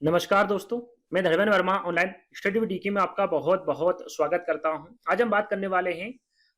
नमस्कार दोस्तों, मैं Dharmendra Verma online study with DK में आपका बहुत बहुत स्वागत करता हूं। आज हम बात करने वाले हैं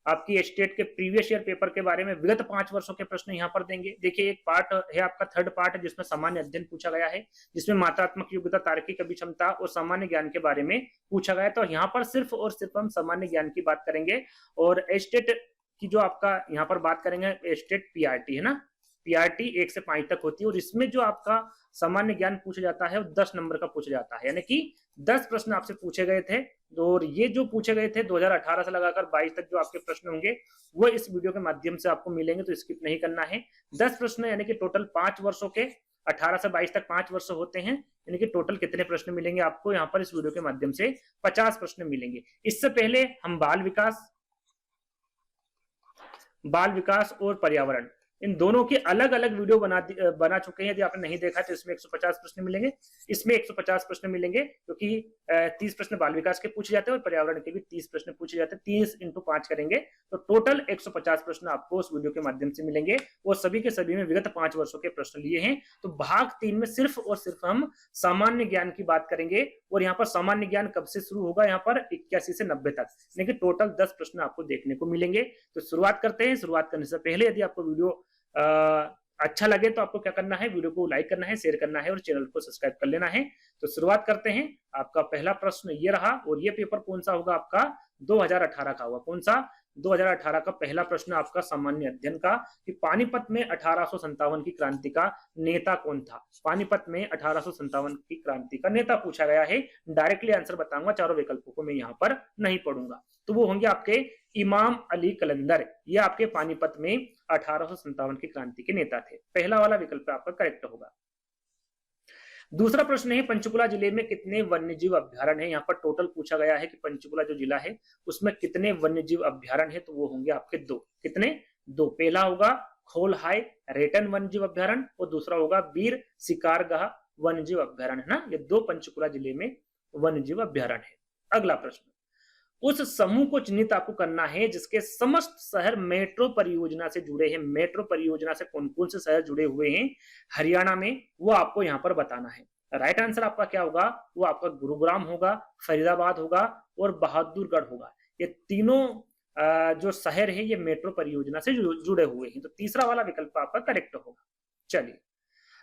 आपकी स्टेट के प्रीवियस ईयर पेपर के बारे में। विगत 5 वर्षों के प्रश्न यहां पर देंगे। देखिए, एक पार्ट है आपका, थर्ड पार्ट है जिसमें सामान्य अध्ययन पूछा गया है, जिसमें मात्रात्मक योग्यता, तार्किक अभिक्षमता और सामान्य ज्ञान के बारे में पूछा गया है। तो यहाँ पर सिर्फ और सिर्फ हम सामान्य ज्ञान की बात करेंगे और स्टेट की जो आपका यहाँ पर बात करेंगे, स्टेट पीआरटी है ना, पीआरटी 1 से 5 तक होती है और इसमें जो आपका सामान्य ज्ञान पूछा जाता है वो 10 नंबर का पूछा जाता है, यानी कि 10 प्रश्न आपसे पूछे गए थे। और ये जो पूछे गए थे 2018 से लगाकर 22 तक जो आपके प्रश्न होंगे वो इस वीडियो के माध्यम से आपको मिलेंगे, तो स्किप नहीं करना है। 10 प्रश्न यानी कि टोटल 5 वर्षों के, 18 से 22 तक 5 वर्ष होते हैं, यानी कि टोटल कितने प्रश्न मिलेंगे आपको यहाँ पर इस वीडियो के माध्यम से? 50 प्रश्न मिलेंगे। इससे पहले हम बाल विकास और पर्यावरण, इन दोनों के अलग अलग वीडियो बना चुके हैं। यदि आपने नहीं देखा तो इसमें 150 प्रश्न मिलेंगे, इसमें 150 प्रश्न मिलेंगे, क्योंकि 30 प्रश्न बाल विकास के पूछे जाते हैं और पर्यावरण के भी 30 प्रश्न पूछे जाते हैं। 30 × 5 करेंगे तो टोटल 150 प्रश्न आपको उस वीडियो के माध्यम से मिलेंगे और सभी के सभी में विगत 5 वर्षों के प्रश्न लिए हैं। तो भाग 3 में सिर्फ और सिर्फ हम सामान्य ज्ञान की बात करेंगे और यहाँ पर सामान्य ज्ञान कब से शुरू होगा? यहाँ पर 81 से 90 तक, यानी कि टोटल 10 प्रश्न आपको देखने को मिलेंगे। तो शुरुआत करते हैं। शुरुआत करने से पहले यदि आपको वीडियो अच्छा लगे तो आपको क्या करना है? वीडियो को लाइक करना है, शेयर करना है और चैनल को सब्सक्राइब कर लेना है। तो शुरुआत करते हैं। आपका पहला प्रश्न ये रहा और ये पेपर कौन सा होगा आपका? 2018 का होगा। कौन सा? 2018 का पहला प्रश्न आपका सामान्य अध्ययन का, कि पानीपत में 1857 की क्रांति का नेता कौन था? पानीपत में 1857 की क्रांति का नेता पूछा गया है। डायरेक्टली आंसर बताऊंगा, चारों विकल्पों को मैं यहाँ पर नहीं पढ़ूंगा। तो वो होंगे आपके इमाम अली कलंदर। ये आपके पानीपत में 1857 की क्रांति के नेता थे। पहला वाला विकल्प आपका करेक्ट होगा। दूसरा प्रश्न है, पंचकुला जिले में कितने वन्यजीव अभ्यारण्य है? यहाँ पर टोटल पूछा गया है कि पंचकुला जो जिला है उसमें कितने वन्यजीव अभ्यारण्य है, तो वो होंगे आपके 2। कितने? 2। पहला होगा खोलहाय रेटन वन्यजीव अभ्यारण्य और दूसरा होगा वीर शिकारगाह वन्यजीव अभ्यारण्य, है ना। ये 2 पंचकुला जिले में वन्यजीव अभ्यारण्य है। अगला प्रश्न, उस समूह को चिन्हित आपको करना है जिसके समस्त शहर मेट्रो परियोजना से जुड़े हैं। मेट्रो परियोजना से कौन कौन से शहर जुड़े हुए हैं हरियाणा में, वो आपको यहाँ पर बताना है। राइट आंसर आपका क्या होगा? वो आपका गुरुग्राम होगा, फरीदाबाद होगा और बहादुरगढ़ होगा। ये तीनों जो शहर है ये मेट्रो परियोजना से जुड़े हुए हैं। तो तीसरा वाला विकल्प आपका करेक्ट होगा। चलिए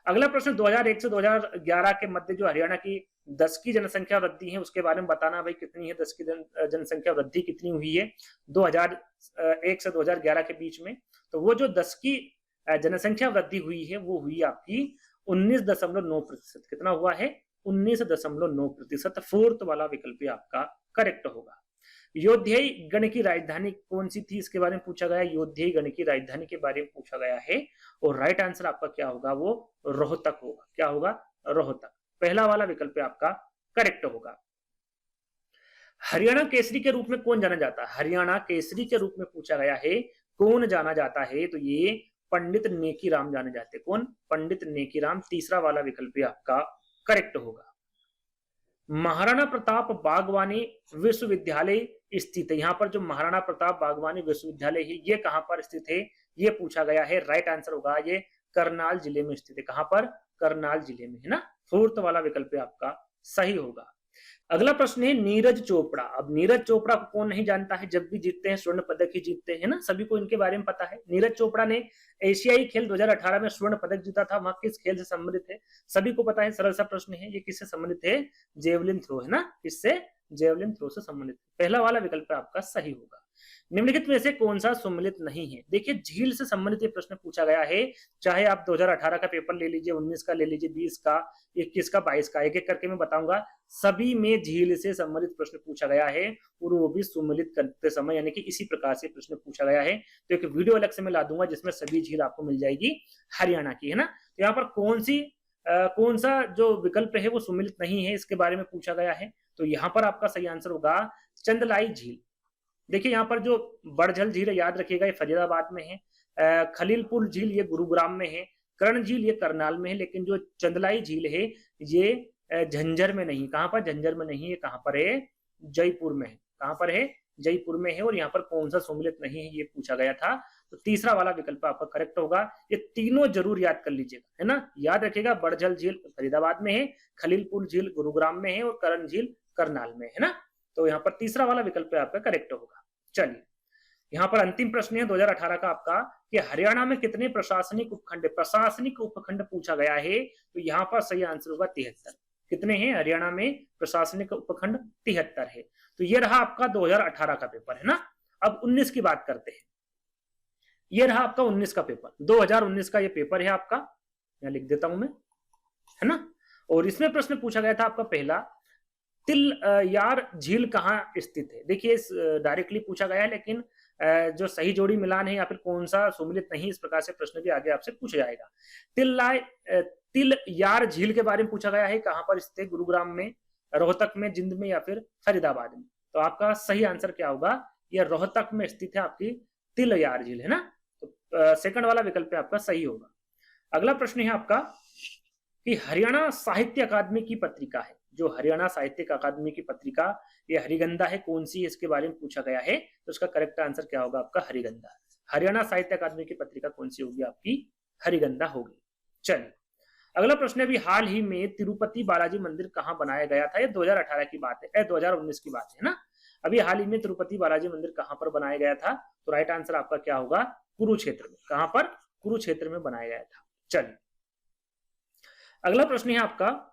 अगला प्रश्न, 2001 से 2011 के मध्य जो हरियाणा की 10 की जनसंख्या वृद्धि है उसके बारे में बताना। भाई कितनी है 10 की जनसंख्या वृद्धि कितनी हुई है 2001 से 2011 के बीच में? तो वो जो 10 की जनसंख्या वृद्धि हुई है वो हुई आपकी 19.9%। कितना हुआ है? 19.9%। फोर्थ वाला विकल्प आपका करेक्ट होगा। योध्याई गण की राजधानी कौन सी थी? इसके बारे में पूछा गया। योध्याई गण की राजधानी के बारे में पूछा गया है और राइट आंसर आपका क्या होगा? वो रोहतक होगा। क्या होगा? रोहतक। पहला वाला विकल्प आपका करेक्ट होगा। हरियाणा केसरी के रूप में कौन जाना जाता है? हरियाणा केसरी के रूप में पूछा गया है, कौन जाना जाता है? तो ये पंडित नेकीराम जाने जाते। कौन? पंडित नेकीराम। तीसरा वाला विकल्प आपका करेक्ट होगा। महाराणा प्रताप बागवानी विश्वविद्यालय स्थित है। यहाँ पर जो महाराणा प्रताप बागवानी विश्वविद्यालय है ये कहाँ पर स्थित है? ये पूछा गया है। राइट आंसर होगा ये करनाल जिले में स्थित है। कहाँ पर? करनाल जिले में, है ना। फोर्थ वाला विकल्प आपका सही होगा। अगला प्रश्न है, नीरज चोपड़ा। अब नीरज चोपड़ा को कौन नहीं जानता है? जब भी जीतते हैं स्वर्ण पदक ही जीतते हैं ना, सभी को इनके बारे में पता है। नीरज चोपड़ा ने एशियाई खेल 2018 में स्वर्ण पदक जीता था। वह किस खेल से संबंधित है? सभी को पता है, सरल सा प्रश्न है। ये किससे संबंधित है? जेवलिन थ्रो, है ना। किससे? जेवलिन थ्रो से संबंधित। पहला वाला विकल्प आपका सही होगा। निम्नलिखित में से कौन सा सम्मिलित नहीं है? देखिए, झील से संबंधित ये प्रश्न पूछा गया है। चाहे आप 2018 का पेपर ले लीजिए, 19 का ले लीजिए, 20 का, 21 का, 22 का, एक एक करके मैं बताऊंगा। सभी में झील से संबंधित प्रश्न पूछा गया है और वो भी सम्मिलित करते समय, यानी कि इसी प्रकार से प्रश्न पूछा गया है। तो एक वीडियो अलग से मैं ला दूंगा जिसमें सभी झील आपको मिल जाएगी हरियाणा की, है ना। तो यहाँ पर कौन सा जो विकल्प है वो सम्मिलित नहीं है, इसके बारे में पूछा गया है। तो यहाँ पर आपका सही आंसर होगा चंदलाई झील। देखिए, यहाँ पर जो बड़झल झील है याद रखिएगा ये फरीदाबाद में है। खलीलपुर झील ये गुरुग्राम में है। कर्ण झील ये करनाल में है। लेकिन जो चंदलाई झील है ये झंझर में नहीं। कहां पर? झंझर में नहीं, ये कहां पर है? जयपुर में है। कहां पर है? जयपुर में है और यहाँ पर कौन सा सम्मिलित नहीं है, ये पूछा गया था। तो तीसरा वाला विकल्प आपका करेक्ट होगा। ये तीनों जरूर याद कर लीजिएगा, है ना, याद रखिएगा। बड़झल झील फरीदाबाद में है, खलीलपुर झील गुरुग्राम में है और करण झील करनाल में, है ना। तो यहाँ पर तीसरा वाला विकल्प आपका करेक्ट होगा। चलिए यहाँ पर अंतिम प्रश्न है 2018 का आपका, कि हरियाणा में कितने प्रशासनिक उपखंड, प्रशासनिक उपखंड पूछा गया है। तो यहाँ पर सही आंसर होगा 73। कितने हैं हरियाणा में प्रशासनिक उपखंड? 73 है। तो ये रहा आपका 2018 का पेपर, है ना। अब 19 की बात करते हैं। ये रहा आपका 19 का पेपर, 2019 का ये पेपर है आपका, यहाँ लिख देता हूं मैं, है ना। और इसमें प्रश्न पूछा गया था आपका पहला, तिल यार झील कहाँ स्थित है। देखिए डायरेक्टली पूछा गया है, लेकिन जो सही जोड़ी मिलान है या फिर कौन सा सम्मिलित नहीं, इस प्रकार से प्रश्न भी आगे आपसे पूछा जाएगा। तिल यार झील के बारे में पूछा गया है, कहां पर स्थित है? गुरुग्राम में, रोहतक में, जिंद में या फिर फरीदाबाद में। तो आपका सही आंसर क्या होगा? यह रोहतक में स्थित है आपकी तिल यार झील, है ना। तो सेकंड वाला विकल्प आपका सही होगा। अगला प्रश्न है आपका कि हरियाणा साहित्य अकादमी की पत्रिका है, जो हरियाणा साहित्य अकादमी की पत्रिका, ये हरिगंधा है, कौन सी है इसके बारे में पूछा गया है। तो इसका करेक्ट आंसर क्या होगा आपका? हरिगंधा। हरियाणा साहित्य अकादमी की पत्रिका कौन सी होगी आपकी? हरिगंधा होगी। चलिए अगला प्रश्न, अभी हाल ही में तिरुपति बालाजी मंदिर कहाँ बनाया गया था? ये 2018 की बात है, 2019 की बात है ना। अभी हाल ही में तिरुपति बालाजी मंदिर कहाँ पर बनाया गया था? तो राइट आंसर आपका क्या होगा? कुरुक्षेत्र में। कहां पर? कुरुक्षेत्र में बनाया गया था। चलिए अगला प्रश्न है आपका,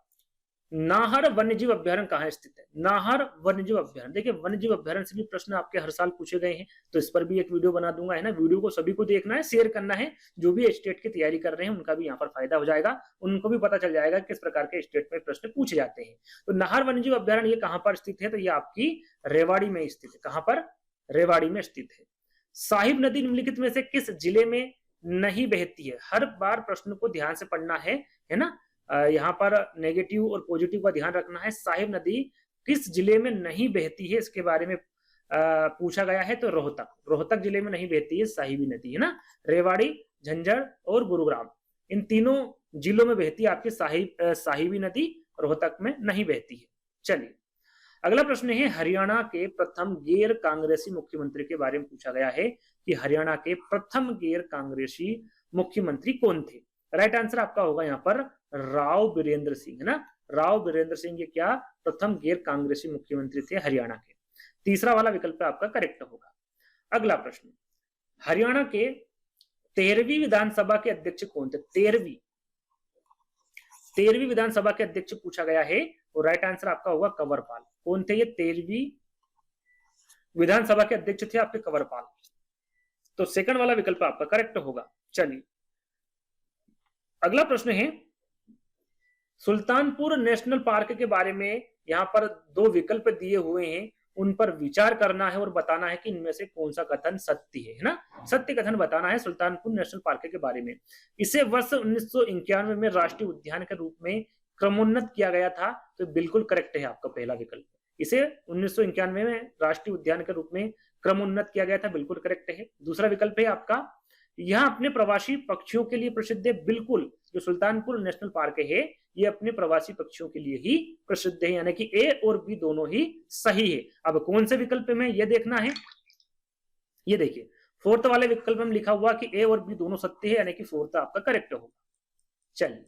नाहर वन्यजीव अभ्यारण्य कहाँ स्थित है? नाहर वन्यजीव अभ्यारण्य, देखिए वन्यजीव अभ्यारण्य से भी प्रश्न आपके हर साल पूछे गए हैं, तो इस पर भी एक वीडियो बना दूंगा, है ना। वीडियो को सभी को देखना है, शेयर करना है, जो भी स्टेट की तैयारी कर रहे हैं उनका भी यहाँ पर फायदा हो जाएगा, उनको भी पता चल जाएगा किस प्रकार के स्टेट में प्रश्न पूछे जाते हैं। तो नाहर वन्यजीव अभ्यारण्य ये कहाँ पर स्थित है? तो ये आपकी रेवाड़ी में स्थित है। कहां पर? रेवाड़ी में स्थित है। साहिब नदी निम्नलिखित में से किस जिले में नहीं बहती है? हर बार प्रश्न को ध्यान से पढ़ना है ना। यहाँ पर नेगेटिव और पॉजिटिव का ध्यान रखना है। साहिब नदी किस जिले में नहीं बहती है, इसके बारे में पूछा गया है। तो रोहतक, रोहतक जिले में नहीं बहती है साहिबी नदी, है ना। रेवाड़ी, झंझर और गुरुग्राम, इन तीनों जिलों में बहती है आपकी साहिबी नदी, रोहतक में नहीं बहती है। चलिए अगला प्रश्न है, हरियाणा के प्रथम गैर कांग्रेसी मुख्यमंत्री के बारे में पूछा गया है कि हरियाणा के प्रथम गैर कांग्रेसी मुख्यमंत्री कौन थे? राइट आंसर आपका होगा यहाँ पर राव बीरेंद्र सिंह, है ना। राव बीरेंद्र सिंह ये क्या? प्रथम गैर कांग्रेसी मुख्यमंत्री थे हरियाणा के। तीसरा वाला विकल्प आपका करेक्ट होगा। अगला प्रश्न, हरियाणा के 13वीं विधानसभा के अध्यक्ष कौन थे? 13वीं विधानसभा के अध्यक्ष पूछा गया है, और राइट आंसर आपका होगा कंवरपाल। कौन थे ये? 13वीं विधानसभा के अध्यक्ष थे आपके कंवरपाल। तो सेकंड वाला विकल्प आपका करेक्ट होगा। चलिए अगला प्रश्न है, सुल्तानपुर नेशनल पार्क के बारे में यहाँ पर 2 विकल्प दिए हुए हैं, उन पर विचार करना है और बताना है कि इनमें से कौन सा कथन सत्य है ना। सत्य कथन बताना है सुल्तानपुर नेशनल पार्क के बारे में। इसे वर्ष 1991 में राष्ट्रीय उद्यान के रूप में क्रमोन्नत किया गया था। तो बिल्कुल करेक्ट है आपका पहला विकल्प। इसे 1991 में राष्ट्रीय उद्यान के रूप में क्रमोन्नत किया गया था, बिल्कुल करेक्ट है। दूसरा विकल्प है आपका, यह अपने प्रवासी पक्षियों के लिए प्रसिद्ध है। बिल्कुल, जो सुल्तानपुर नेशनल पार्क है ये अपने प्रवासी पक्षियों के लिए ही प्रसिद्ध है, यानी कि ए और बी दोनों ही सही है। अब कौन से विकल्प में ये देखना है। ये देखिए फोर्थ वाले विकल्प में लिखा हुआ कि ए और बी दोनों सत्य है, यानी कि फोर्थ आपका करेक्ट होगा। चलिए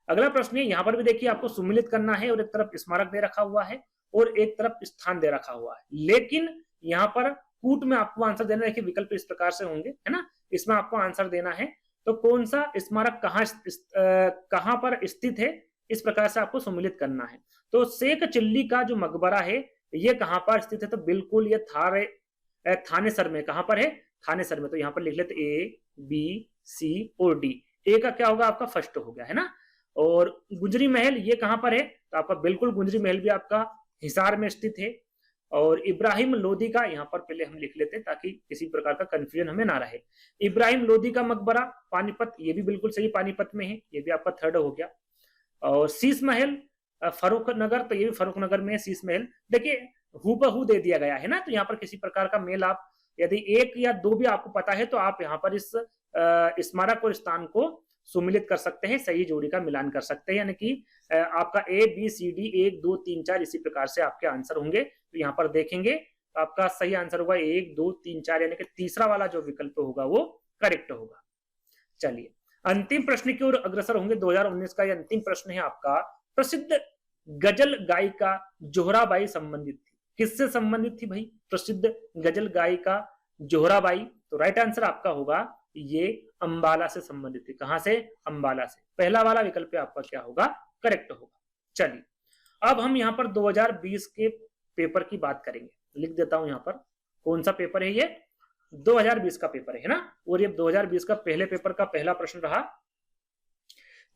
अगला प्रश्न है, यहां पर भी देखिए आपको सम्मिलित करना है, और एक तरफ स्मारक दे रखा हुआ है और एक तरफ स्थान दे रखा हुआ है, लेकिन यहाँ पर कूट में आपको आंसर देना है कि विकल्प इस प्रकार से होंगे, है ना। इसमें आपको आंसर देना है तो कौन सा स्मारक कहां पर स्थित है, इस प्रकार से आपको सम्मिलित करना है। तो शेख चिल्ली का जो मकबरा है ये कहां पर स्थित है? तो बिल्कुल ये थानेसर में। कहां पर है? थानेसर में। तो यहाँ पर लिख लेते ए बी सी और डी। ए का क्या होगा आपका? फर्स्ट हो गया, है ना। और गुजरी महल ये कहां पर है? तो आपका बिल्कुल गुजरी महल भी आपका हिसार में स्थित है। और इब्राहिम लोदी का यहाँ पर पहले हम लिख लेते हैं ताकि किसी प्रकार का कंफ्यूजन हमें ना रहे। इब्राहिम लोदी का मकबरा पानीपत, ये भी बिल्कुल सही पानीपत में है, ये भी आपका थर्ड हो गया। और शीश महल फरूख नगर, तो ये भी फरूख नगर में है शीश महल। देखिए हूबहू दे दिया गया है ना, तो यहाँ पर किसी प्रकार का मेल आप यदि 1 या 2 भी आपको पता है तो आप यहाँ पर इस स्मारक और स्थान को सम्मिलित कर सकते हैं, सही जोड़ी का मिलान कर सकते हैं, यानी कि आपका ए बी सी डी 1 2 3 4 इसी प्रकार से आपके आंसर होंगे। तो यहाँ पर देखेंगे तो आपका सही आंसर होगा 1 2 3 4, यानी कि तीसरा वाला जो विकल्प होगा वो करेक्ट होगा। चलिए अंतिम प्रश्न की ओर अग्रसर होंगे। 2019 का यह अंतिम प्रश्न है आपका। प्रसिद्ध गजल गायिका जोहराबाई संबंधित थी, किससे संबंधित थी भाई? प्रसिद्ध गजल गायिका जोहराबाई। तो राइट आंसर आपका होगा ये अंबाला से संबंधित थी। कहां से? अंबाला से। पहला वाला विकल्प आपका क्या होगा? करेक्ट होगा। चलिए अब हम यहां पर 2020 के पेपर की बात करेंगे। लिख देता हूं यहां पर कौन सा पेपर है ये, 2020 का पेपर है ना। और ये 2020 का पहले पेपर का पहला प्रश्न रहा।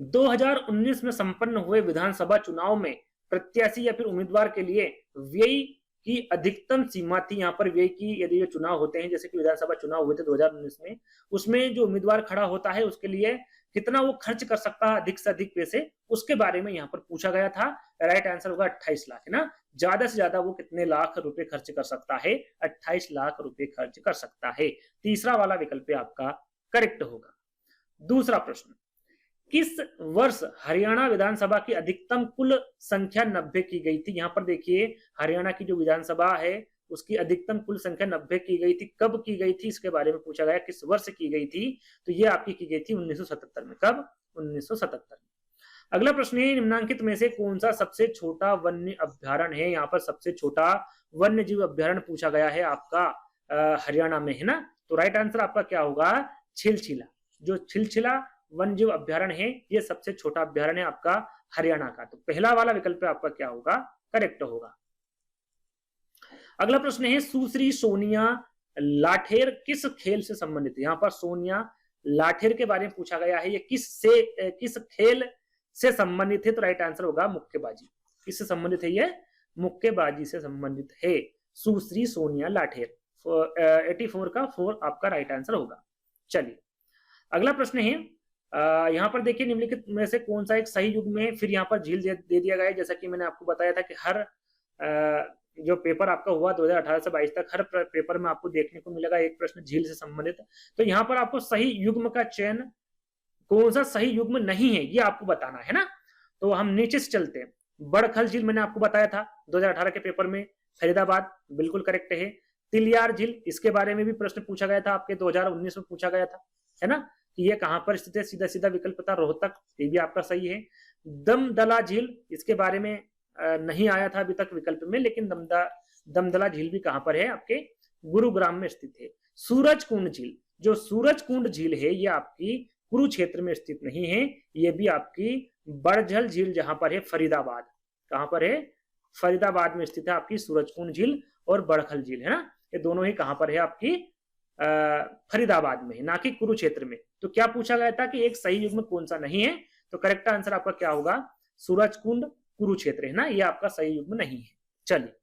2019 में संपन्न हुए विधानसभा चुनाव में प्रत्याशी या फिर उम्मीदवार के लिए व्यय की अधिकतम सीमा थी। यहाँ पर व्यय की, यदि ये चुनाव होते हैं जैसे कि विधानसभा चुनाव हुए थे 2019 में, उसमें जो उम्मीदवार खड़ा होता है उसके लिए कितना वो खर्च कर सकता है अधिक से अधिक पैसे, उसके बारे में यहाँ पर पूछा गया था। राइट आंसर होगा 28 लाख, है ना। ज्यादा से ज्यादा वो कितने लाख रुपए खर्च कर सकता है? 28 लाख रुपए खर्च कर सकता है। तीसरा वाला विकल्प आपका करेक्ट होगा। दूसरा प्रश्न, किस वर्ष हरियाणा विधानसभा की अधिकतम कुल संख्या 90 की गई थी? यहाँ पर देखिए हरियाणा की जो विधानसभा है उसकी अधिकतम कुल संख्या 90 की गई थी। कब की गई थी इसके बारे में पूछा गया, किस वर्ष की गई थी? तो ये आपकी की गई थी 1977 में। कब? 1977 में। अगला प्रश्न है, निम्नांकित में से कौन सा सबसे छोटा वन्य अभ्यारण्य है? यहाँ पर सबसे छोटा वन्य जीव अभ्यारण्य पूछा गया है आपका हरियाणा में, है ना। तो राइट आंसर आपका क्या होगा? छिलछिला। जो छिलछिला वन जीव अभ्यारण्य है ये सबसे छोटा अभ्यारण्य है आपका हरियाणा का। तो पहला वाला विकल्प आपका क्या होगा? करेक्ट होगा। अगला प्रश्न है, सुश्री सोनिया लाठेर किस खेल से संबंधित है? यहाँ पर सोनिया लाठेर के बारे में पूछा गया है। ये किस खेल से संबंधित है? तो राइट आंसर होगा मुक्केबाजी। किससे संबंधित है ये? मुक्केबाजी से संबंधित है सुश्री सोनिया लाठेर। 84 का 4 आपका राइट आंसर होगा। चलिए अगला प्रश्न है, यहाँ पर देखिए निम्नलिखित में से कौन सा एक सही युग में, फिर यहाँ पर झील दे दिया गया है। जैसा कि मैंने आपको बताया था कि हर जो पेपर आपका हुआ 2018 से 22 तक, हर पेपर में आपको देखने को मिलेगा एक प्रश्न झील से संबंधित। तो यहाँ पर आपको सही युग्म का चयन, कौन सा सही युग्म नहीं है ये आपको बताना है ना। तो हम नीचे से चलते हैं। बड़खल झील मैंने आपको बताया था 2018 के पेपर में, फरीदाबाद बिल्कुल करेक्ट है। तिलियार झील, इसके बारे में भी प्रश्न पूछा गया था आपके 2019 में पूछा गया था, है ना। ये कहां पर स्थित है? सीधा सीधा विकल्प था रोहतक, ये भी आपका सही है। दमदला झील, इसके बारे में नहीं आया था अभी तक विकल्प में, लेकिन दमदला झील भी कहां पर है? आपके गुरुग्राम में स्थित है। सूरजकुंड झील, जो सूरजकुंड झील है ये आपकी कुरुक्षेत्र में स्थित नहीं है, ये भी आपकी बड़झल झील जहां पर है फरीदाबाद, कहां पर है? फरीदाबाद में स्थित है आपकी सूरजकुंड झील और बड़खल झील, है ना। ये दोनों ही कहां पर है? आपकी फरीदाबाद में, ना कि कुरुक्षेत्र में। तो क्या पूछा गया था कि एक सही युग्म कौन सा नहीं है? तो करेक्ट आंसर आपका क्या होगा? सूरजकुंड कुरुक्षेत्र, है ना, ये आपका सही युग्म नहीं है। चलिए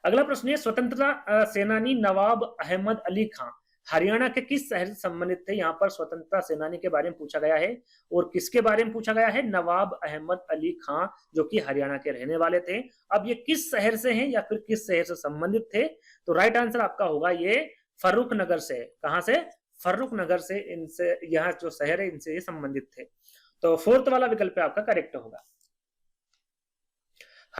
अगला प्रश्न है, स्वतंत्रता सेनानी नवाब अहमद अली खां हरियाणा के किस शहर से संबंधित थे? यहाँ पर स्वतंत्रता सेनानी के बारे में पूछा गया है। और किसके बारे में पूछा गया है? नवाब अहमद अली खां, जो कि हरियाणा के रहने वाले थे। अब ये किस शहर से हैं या फिर किस शहर से संबंधित थे? तो राइट आंसर आपका होगा ये फर्रुख नगर से। कहां से? फर्रुख नगर से, इनसे यहाँ जो शहर है इनसे ये संबंधित थे। तो फोर्थ वाला विकल्प आपका करेक्ट होगा।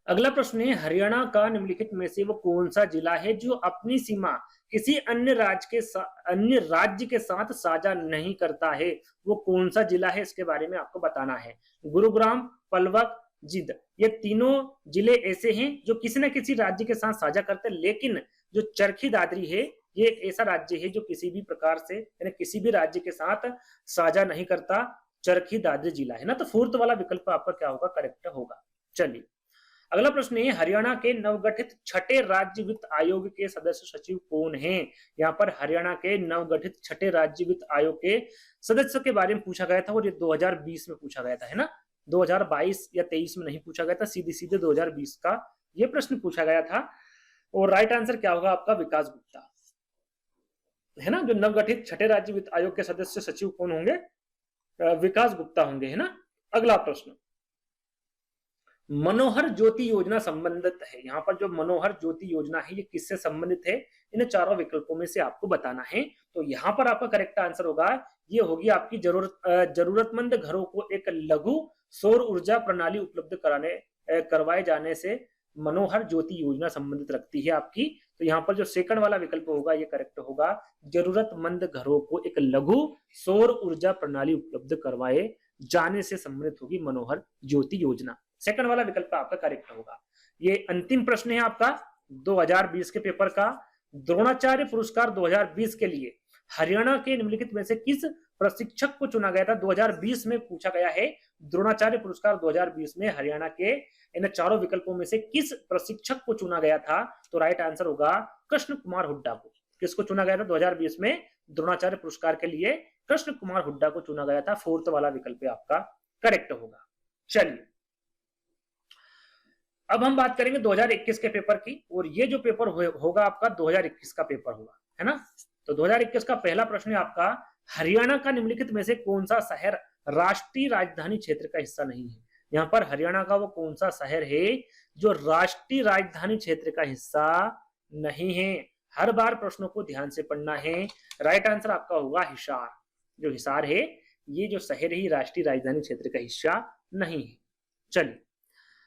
अगला प्रश्न है, हरियाणा का निम्नलिखित में से वो कौन सा जिला है जो अपनी सीमा किसी अन्य राज्य के साथ साझा नहीं करता है? वो कौन सा जिला है इसके बारे में आपको बताना है। गुरुग्राम, पलवल, जिंद, ये तीनों जिले ऐसे हैं जो किसी न किसी राज्य के साथ साझा करते हैं, लेकिन जो चरखी दादरी है ये एक ऐसा राज्य है जो किसी भी प्रकार से, यानी किसी भी राज्य के साथ साझा नहीं करता। चरखी दादरी जिला, है ना। तो फोर्थ वाला विकल्प आपका क्या होगा? करेक्ट होगा। चलिए अगला प्रश्न है, हरियाणा के नवगठित छठे राज्य वित्त आयोग के सदस्य सचिव कौन हैं? यहाँ पर हरियाणा के नवगठित छठे राज्य वित्त आयोग के सदस्य के बारे में पूछा गया था और ये 2020 में पूछा गया था, है ना। 2022 या 23 में नहीं पूछा गया था, सीधे 2020 का ये प्रश्न पूछा गया था। और राइट आंसर क्या होगा आपका? विकास गुप्ता, है ना। जो नवगठित छठे राज्य वित्त आयोग के सदस्य सचिव कौन होंगे? विकास गुप्ता होंगे, है ना। अगला प्रश्न, मनोहर ज्योति योजना संबंधित है। यहाँ पर जो मनोहर ज्योति योजना है ये किससे संबंधित है? इन चारों विकल्पों में से आपको बताना है। तो यहाँ पर आपका करेक्ट आंसर होगा, ये होगी आपकी जरूरतमंद घरों को एक लघु सौर ऊर्जा प्रणाली उपलब्ध करवाए जाने से मनोहर ज्योति योजना संबंधित रखती है आपकी। तो यहाँ पर जो सेकंड वाला विकल्प होगा ये करेक्ट होगा, जरूरतमंद घरों को एक लघु सौर ऊर्जा प्रणाली उपलब्ध करवाए जाने से संबंधित होगी मनोहर ज्योति योजना। सेकंड वाला विकल्प आपका करेक्ट होगा। ये अंतिम प्रश्न है आपका 2020 के पेपर का। द्रोणाचार्य पुरस्कार 2020 के लिए हरियाणा के निम्नलिखित में से किस प्रशिक्षक को चुना गया था? 2020 में पूछा गया है द्रोणाचार्य पुरस्कार 2020 में हरियाणा के इन चारों विकल्पों में से किस प्रशिक्षक को चुना गया था? तो राइट आंसर होगा कृष्ण कुमार हुड्डा को। किसको चुना गया था 2020 में द्रोणाचार्य पुरस्कार के लिए? कृष्ण कुमार हुड्डा को चुना गया था। फोर्थ वाला विकल्प आपका करेक्ट होगा। चलिए अब हम बात करेंगे 2021 के पेपर की, और ये जो पेपर होगा आपका 2021 का पेपर होगा, है ना। तो 2021 का पहला प्रश्न है आपका, हरियाणा का निम्नलिखित में से कौन सा शहर राष्ट्रीय राजधानी क्षेत्र का हिस्सा नहीं है? यहाँ पर हरियाणा का वो कौन सा शहर है जो राष्ट्रीय राजधानी क्षेत्र का हिस्सा नहीं है? हर बार प्रश्नों को ध्यान से पढ़ना है। राइट आंसर आपका होगा हिसार। जो हिसार है ये जो शहर है राष्ट्रीय राजधानी क्षेत्र का हिस्सा नहीं है। चलिए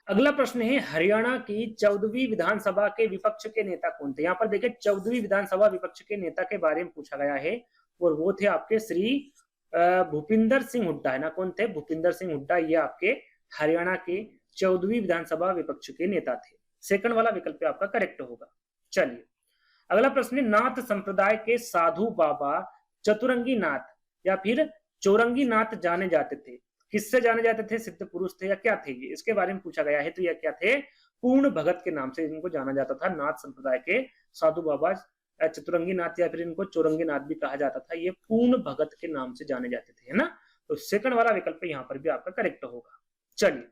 अगला प्रश्न है, हरियाणा की 14वीं विधानसभा के विपक्ष के नेता कौन थे? यहाँ पर देखिए 14वीं विधानसभा विपक्ष के नेता के बारे में पूछा गया है, और वो थे आपके श्री भूपिंदर सिंह हुड्डा, है ना। कौन थे? भूपिंदर सिंह हुड्डा। ये आपके हरियाणा के 14वीं विधानसभा विपक्ष के नेता थे। सेकंड वाला विकल्प आपका करेक्ट होगा। चलिए अगला प्रश्न है, नाथ संप्रदाय के साधु बाबा चतुरंगी नाथ या फिर चौरंगी नाथ जाने जाते थे, किससे जाने जाते थे? सिद्ध पुरुष थे या क्या थे ये? इसके बारे में पूछा गया है। तो यह क्या थे? पूर्ण भगत के नाम से इनको जाना जाता था। नाथ संप्रदाय के साधु बाबा चतुरंगी नाथ या फिर इनको चौरंगी नाथ भी कहा जाता था। ये पूर्ण भगत के नाम से जाने जाते थे, है ना। तो सेकंड वाला विकल्प यहाँ पर भी आपका करेक्ट होगा। चलिए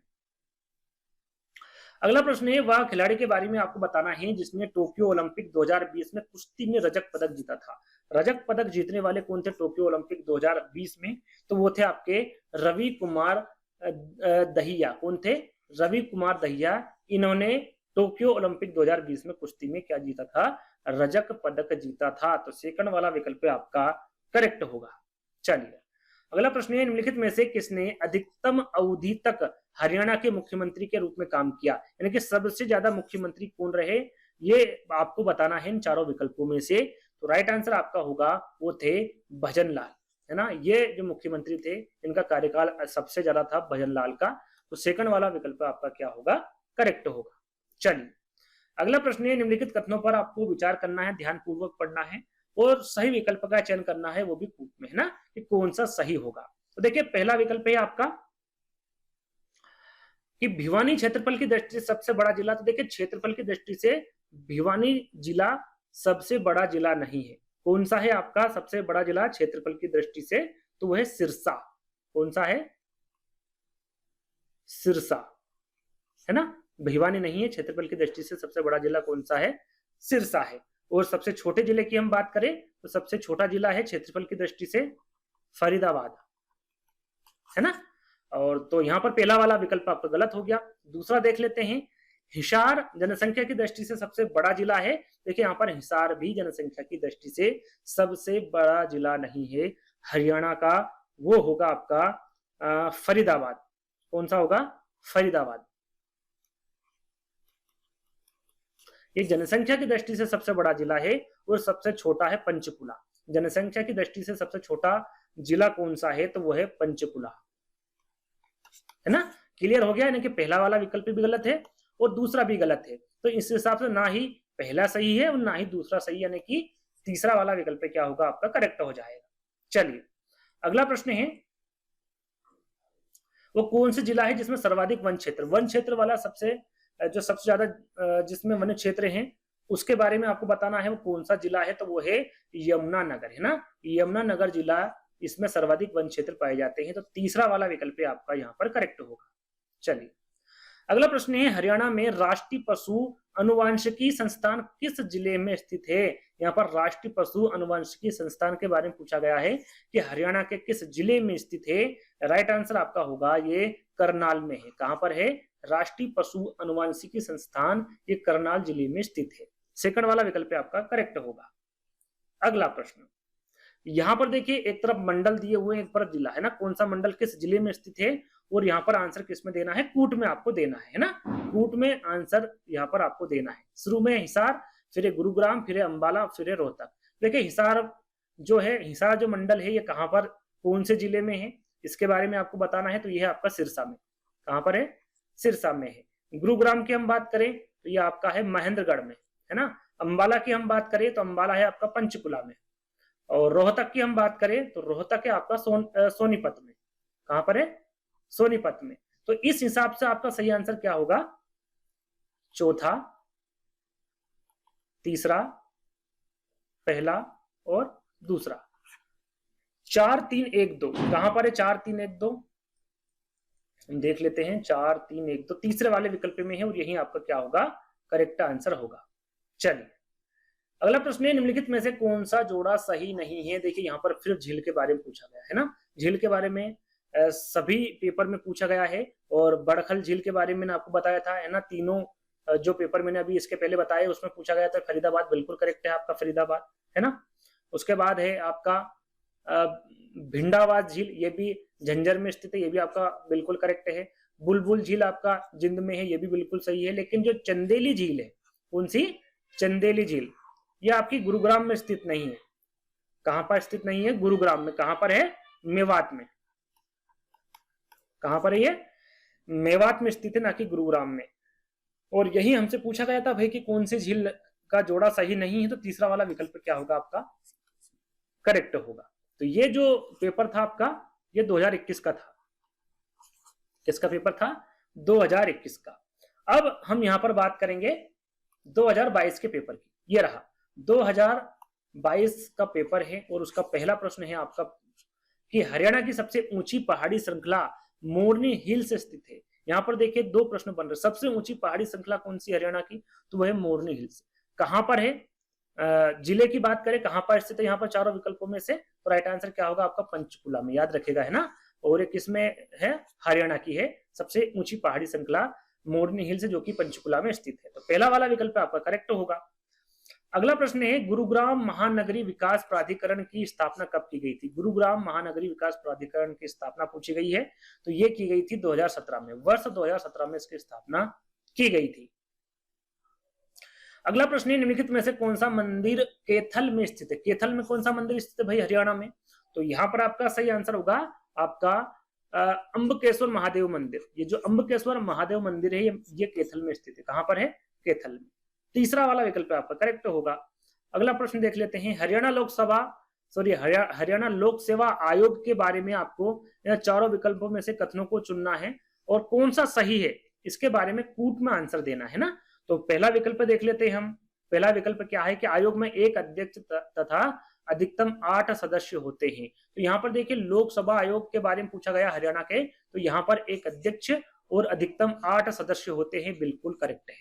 अगला प्रश्न है, वह खिलाड़ी के बारे में आपको बताना है जिसने टोक्यो ओलंपिक 2020 में कुश्ती में रजत पदक जीता था। रजत पदक जीतने वाले कौन थे टोक्यो ओलंपिक 2020 में? तो वो थे आपके रवि कुमार दहिया। कौन थे? रवि कुमार दहिया। इन्होंने टोक्यो ओलंपिक 2020 में कुश्ती में क्या जीता था? रजत पदक जीता था। तो सेकंड वाला विकल्प आपका करेक्ट होगा। चलिए अगला प्रश्न है, निम्नलिखित में से किसने अधिकतम अवधि तक हरियाणा के मुख्यमंत्री के रूप में काम किया? यानी कि सबसे ज्यादा मुख्यमंत्री कौन रहे, ये आपको बताना है इन चारों विकल्पों में से। तो राइट आंसर आपका होगा वो थे भजन लाल, है ना। ये जो मुख्यमंत्री थे इनका कार्यकाल सबसे ज्यादा था भजन लाल का। तो सेकंड वाला विकल्प आपका क्या होगा? करेक्ट होगा। चलिए अगला प्रश्न है, निम्नलिखित कथनों पर आपको विचार करना है, ध्यान पूर्वक पढ़ना है और सही विकल्प का चयन करना है, वो भी कूट में, है ना, कि कौन सा सही होगा। तो देखिए पहला विकल्प है आपका कि भिवानी क्षेत्रफल की दृष्टि से सबसे बड़ा जिला। तो देखिए क्षेत्रफल की दृष्टि से भिवानी जिला सबसे बड़ा जिला नहीं है। कौन सा है आपका सबसे बड़ा जिला क्षेत्रफल की दृष्टि से? तो वह है सिरसा। कौन सा है? सिरसा, है ना। भिवानी नहीं है। क्षेत्रफल की दृष्टि से सबसे बड़ा जिला कौन सा है? सिरसा है। और सबसे छोटे जिले की हम बात करें तो सबसे छोटा जिला है क्षेत्रफल की दृष्टि से फरीदाबाद, है ना। और तो यहां पर पहला वाला विकल्प आपका गलत हो गया। दूसरा देख लेते हैं, हिसार जनसंख्या की दृष्टि से सबसे बड़ा जिला है। देखिए यहाँ पर हिसार भी जनसंख्या की दृष्टि से सबसे बड़ा जिला नहीं है। हरियाणा का वो होगा आपका फरीदाबाद। कौन सा होगा? फरीदाबाद। ये जनसंख्या की दृष्टि से सबसे बड़ा जिला है और सबसे छोटा है पंचकुला। जनसंख्या की दृष्टि से सबसे छोटा जिला कौन सा है? तो वो है पंचकुला, है ना। क्लियर हो गया? यानी कि पहला वाला विकल्प भी गलत है और दूसरा भी गलत है। तो इस हिसाब से ना ही पहला सही है और ना ही दूसरा सही, यानी कि तीसरा वाला विकल्प क्या होगा आपका? करेक्ट हो जाएगा। चलिए अगला प्रश्न है, वो कौन सा जिला है जिसमें सर्वाधिक वन क्षेत्र वाला सबसे ज्यादा जिसमें वन क्षेत्र हैं उसके बारे में आपको बताना है वो कौन सा जिला है? तो वो है यमुनानगर, है ना। यमुनानगर जिला, इसमें सर्वाधिक वन क्षेत्र पाए जाते हैं। तो तीसरा वाला विकल्प आपका यहाँ पर करेक्ट होगा। चलिए अगला प्रश्न है, हरियाणा में राष्ट्रीय पशु अनुवांशिकी संस्थान किस जिले में स्थित है? यहाँ पर राष्ट्रीय पशु अनुवांशिकी संस्थान के बारे में पूछा गया है कि हरियाणा के किस जिले में स्थित है। राइट आंसर आपका होगा ये करनाल में है। कहां पर है? राष्ट्रीय पशु अनुवांशिकी संस्थान ये करनाल जिले में स्थित है। सेकंड वाला विकल्प आपका करेक्ट होगा। अगला प्रश्न, यहाँ पर देखिए एक तरफ मंडल दिए हुए हैं, एक तरफ जिला है ना, कौन सा मंडल किस जिले में स्थित है, और यहाँ पर आंसर किस में देना है, कूट में आपको देना है ना, कूट में आंसर यहाँ पर आपको देना है। शुरू में हिसार, फिर है गुरुग्राम, फिर है अंबाला, फिर है रोहतक। देखिए हिसार जो है, हिसार जो मंडल है ये कहाँ पर कौन से जिले में है इसके बारे में आपको बताना है, तो ये है आपका सिरसा में। कहाँ पर है, सिरसा में है। गुरुग्राम की हम बात करें तो ये आपका है महेंद्रगढ़ में, है ना। अंबाला की हम बात करें तो अंबाला है आपका पंचकुला में, और रोहतक की हम बात करें तो रोहतक है आपका सोनीपत में। कहां पर है, सोनीपत में। तो इस हिसाब से आपका सही आंसर क्या होगा, चौथा, तीसरा, पहला और दूसरा। 4 3 1 2 कहां पर है, 4 3 1 2 हम देख लेते हैं। 4 3 1 2 तीसरे वाले विकल्प में है, और यही आपका क्या होगा, करेक्ट आंसर होगा। चलिए अगला प्रश्न है, निम्नलिखित में से कौन सा जोड़ा सही नहीं है। देखिए यहाँ पर फिर झील के बारे में पूछा गया है ना, झील के बारे में सभी पेपर में पूछा गया है, और बड़खल झील के बारे में मैंने आपको बताया था, है ना। तीनों जो पेपर मैंने अभी इसके पहले बताए उसमें पूछा गया था। फरीदाबाद बिल्कुल करेक्ट है आपका, फरीदाबाद, है ना। उसके बाद है आपका भिंडावाद झील, ये भी झंझर में स्थित है, ये भी आपका बिल्कुल करेक्ट है। बुलबुल झील आपका जिंद में है, ये भी बिल्कुल सही है। लेकिन जो चंदेली झील है, कौन सी, चंदेली झील, ये आपकी गुरुग्राम में स्थित नहीं है। कहां पर स्थित नहीं है, गुरुग्राम में। कहां पर है, मेवात में। कहां पर है ये, मेवात में स्थित है, ना कि गुरुग्राम में। और यही हमसे पूछा गया था भाई कि कौन सी झील का जोड़ा सही नहीं है, तो तीसरा वाला विकल्प क्या होगा आपका, करेक्ट होगा। तो ये जो पेपर था आपका, ये 2021 का था। किसका पेपर था, 2021 का। अब हम यहां पर बात करेंगे 2022 के पेपर की। ये रहा 2022 का पेपर है, और उसका पहला प्रश्न है आपका कि हरियाणा की सबसे ऊंची पहाड़ी श्रृंखला मोरनी हिल से स्थित है। यहाँ पर देखिए दो प्रश्न बन रहे, सबसे ऊंची पहाड़ी श्रृंखला कौन सी हरियाणा की, तो वह है मोरनी हिल्स। कहां पर है, जिले की बात करें कहां पर स्थित है, यहाँ पर चारों विकल्पों में से, तो राइट आंसर क्या होगा आपका, पंचकुला में। याद रखेगा, है ना। और एक किसमें है, हरियाणा की है सबसे ऊंची पहाड़ी श्रृंखला मोरनी हिल्स, जो कि पंचकुला में स्थित है। तो पहला वाला विकल्प आपका करेक्ट होगा। अगला प्रश्न है, गुरुग्राम महानगरी विकास प्राधिकरण की स्थापना कब की गई थी। गुरुग्राम महानगरी विकास प्राधिकरण की स्थापना पूछी गई है, तो ये की गई थी 2017 में, वर्ष 2017 में इसकी स्थापना की गई थी। अगला प्रश्न है, निम्नलिखित में से कौन सा मंदिर कैथल में स्थित है। कैथल में कौन सा मंदिर स्थित है भाई, हरियाणा में। तो यहाँ पर आपका सही आंसर होगा आपका अंबकेश्वर महादेव मंदिर। ये जो अंबकेश्वर महादेव मंदिर है, ये कैथल में स्थित है। कहां पर है, कैथल में। तीसरा वाला विकल्प आपका करेक्ट होगा। अगला प्रश्न देख लेते हैं, हरियाणा लोक सेवा आयोग के बारे में आपको चारों विकल्पों में से कथनों को चुनना है, और कौन सा सही है इसके बारे में कूट में आंसर देना है ना। तो पहला विकल्प देख लेते हैं हम। पहला विकल्प क्या है कि आयोग में एक अध्यक्ष तथा अधिकतम 8 सदस्य होते हैं। तो यहाँ पर देखिए लोकसभा आयोग के बारे में पूछा गया हरियाणा के, तो यहाँ पर एक अध्यक्ष और अधिकतम 8 सदस्य होते हैं, बिल्कुल करेक्ट है।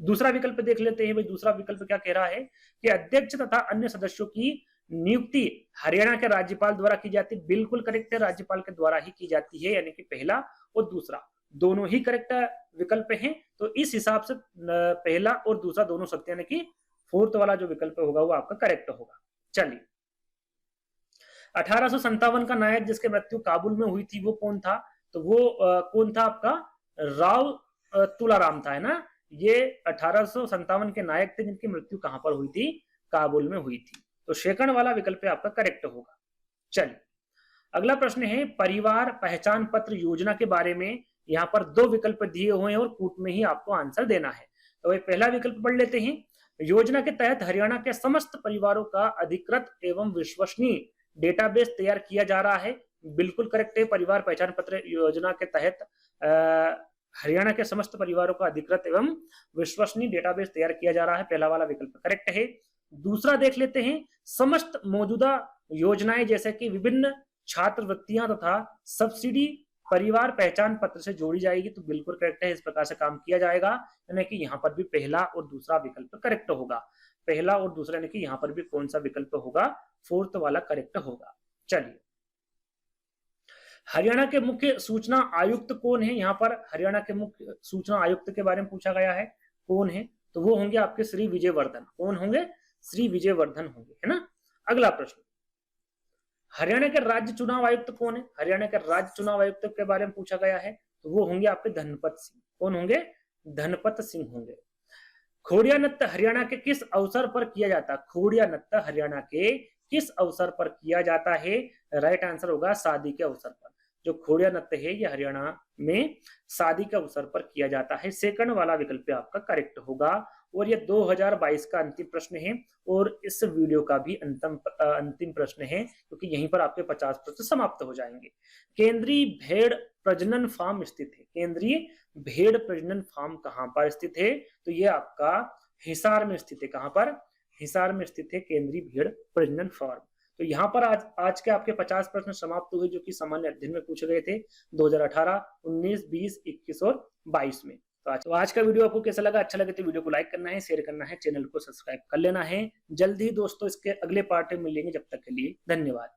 दूसरा विकल्प देख लेते हैं भाई, दूसरा विकल्प क्या कह रहा है कि अध्यक्ष तथा अन्य सदस्यों की नियुक्ति हरियाणा के राज्यपाल द्वारा की जाती है, बिल्कुल करेक्ट है, राज्यपाल के द्वारा ही की जाती है। यानी कि पहला और दूसरा दोनों ही करेक्ट विकल्प हैं। तो इस हिसाब से पहला और दूसरा दोनों सत्य, यानी कि फोर्थ वाला जो विकल्प होगा वो आपका करेक्ट होगा। चलिए 1857 का नायक जिसकी मृत्यु काबुल में हुई थी वो कौन था, तो वो कौन था आपका, राव तुलाराम था, है ना। ये 1857 के नायक थे जिनकी मृत्यु कहां पर हुई थी, काबुल में हुई थी। तो सेकंड वाला विकल्प आपका करेक्ट होगा। चलिए अगला प्रश्न है, परिवार पहचान पत्र योजना के बारे में यहाँ पर दो विकल्प दिए हुए हैं, और कूट में ही आपको आंसर देना है। तो वही पहला विकल्प पढ़ लेते हैं, योजना के तहत हरियाणा के समस्त परिवारों का अधिकृत एवं विश्वसनीय डेटाबेस तैयार किया जा रहा है, बिल्कुल करेक्ट है। परिवार पहचान पत्र योजना के तहत हरियाणा के समस्त परिवारों का अधिकृत एवं विश्वसनीय डेटाबेस तैयार किया जा रहा है, पहला वाला विकल्प करेक्ट है। दूसरा देख लेते हैं, समस्त मौजूदा योजनाएं जैसे कि विभिन्न छात्रवृत्तियां तथा सब्सिडी परिवार पहचान पत्र से जोड़ी जाएगी, तो बिल्कुल करेक्ट है। इस प्रकार से काम किया जाएगा, यानी कि यहाँ पर भी पहला और दूसरा विकल्प करेक्ट होगा। पहला और दूसरा यानी कि यहाँ पर भी कौन सा विकल्प होगा, फोर्थ वाला करेक्ट होगा। चलिए हरियाणा के मुख्य सूचना आयुक्त कौन है, यहाँ पर हरियाणा के मुख्य सूचना आयुक्त के बारे में पूछा गया है, कौन है, तो वो होंगे आपके श्री विजयवर्धन। कौन होंगे, श्री विजयवर्धन होंगे, है ना। अगला प्रश्न, हरियाणा के राज्य चुनाव आयुक्त कौन है? हरियाणा के राज्य चुनाव आयुक्त के बारे में पूछा गया है, तो वो होंगे आपके धनपत सिंह। कौन होंगे? धनपत सिंह होंगे। खोड़िया नृत्य हरियाणा के किस अवसर पर किया जाता है? खोड़िया नृत्य हरियाणा के किस अवसर पर किया जाता है? राइट आंसर होगा शादी के अवसर पर। जो खोड़िया नृत्य है ये हरियाणा में शादी के अवसर पर किया जाता है। सेकंड वाला विकल्प आपका करेक्ट होगा। और ये 2022 का अंतिम प्रश्न है और इस वीडियो का भी अंतिम प्रश्न है, क्योंकि यहीं पर आपके 50 प्रश्न समाप्त हो जाएंगे। केंद्रीय भेड़ प्रजनन फार्म स्थित है। केंद्रीय भेड़ प्रजनन फार्म कहां पर स्थित है? तो ये आपका हिसार में स्थित है। कहां पर? हिसार में स्थित है केंद्रीय भेड़ प्रजनन फार्म। तो यहाँ पर आज के आपके 50 प्रश्न समाप्त हुए, जो कि सामान्य अध्ययन में पूछे गए थे 2018, 19, 20, 21 और 22 में। तो आज का वीडियो आपको कैसा लगा? अच्छा लगे तो वीडियो को लाइक करना है, शेयर करना है, चैनल को सब्सक्राइब कर लेना है। जल्द ही दोस्तों इसके अगले पार्ट में मिलेंगे, जब तक के लिए धन्यवाद।